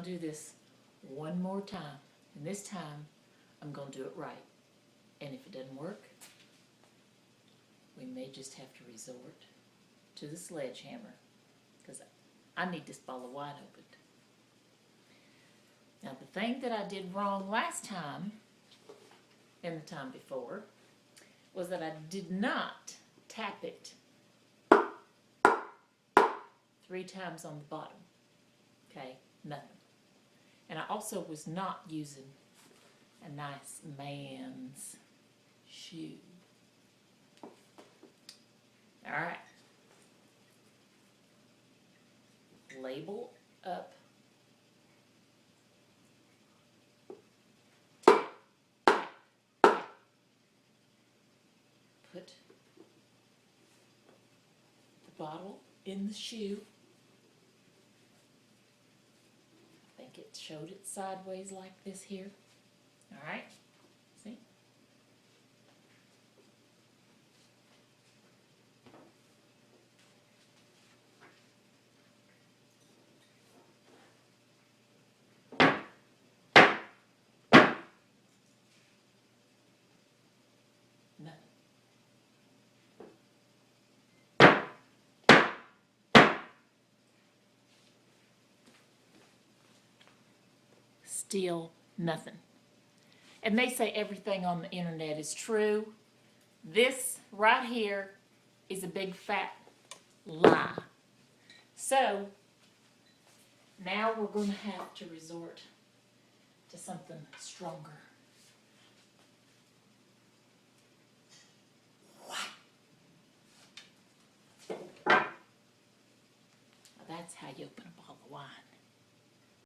going to do this one more time. And this time, I'm going to do it right. And if it doesn't work, we may just have to resort to the sledgehammer, because I need this bottle of wine opened. Now, the thing that I did wrong last time, and the time before, was that I did not tap it 3 times on the bottom. Okay, nothing. And I also was not using a nice man's shoe. All right. Label up. Put the bottle in the shoe. I think it showed it sideways like this here. All right, see? Nothing. Still nothing. And they say everything on the internet is true. This right here is a big fat lie. So now we're going to have to resort to something stronger. Now that's how you open a bottle of wine.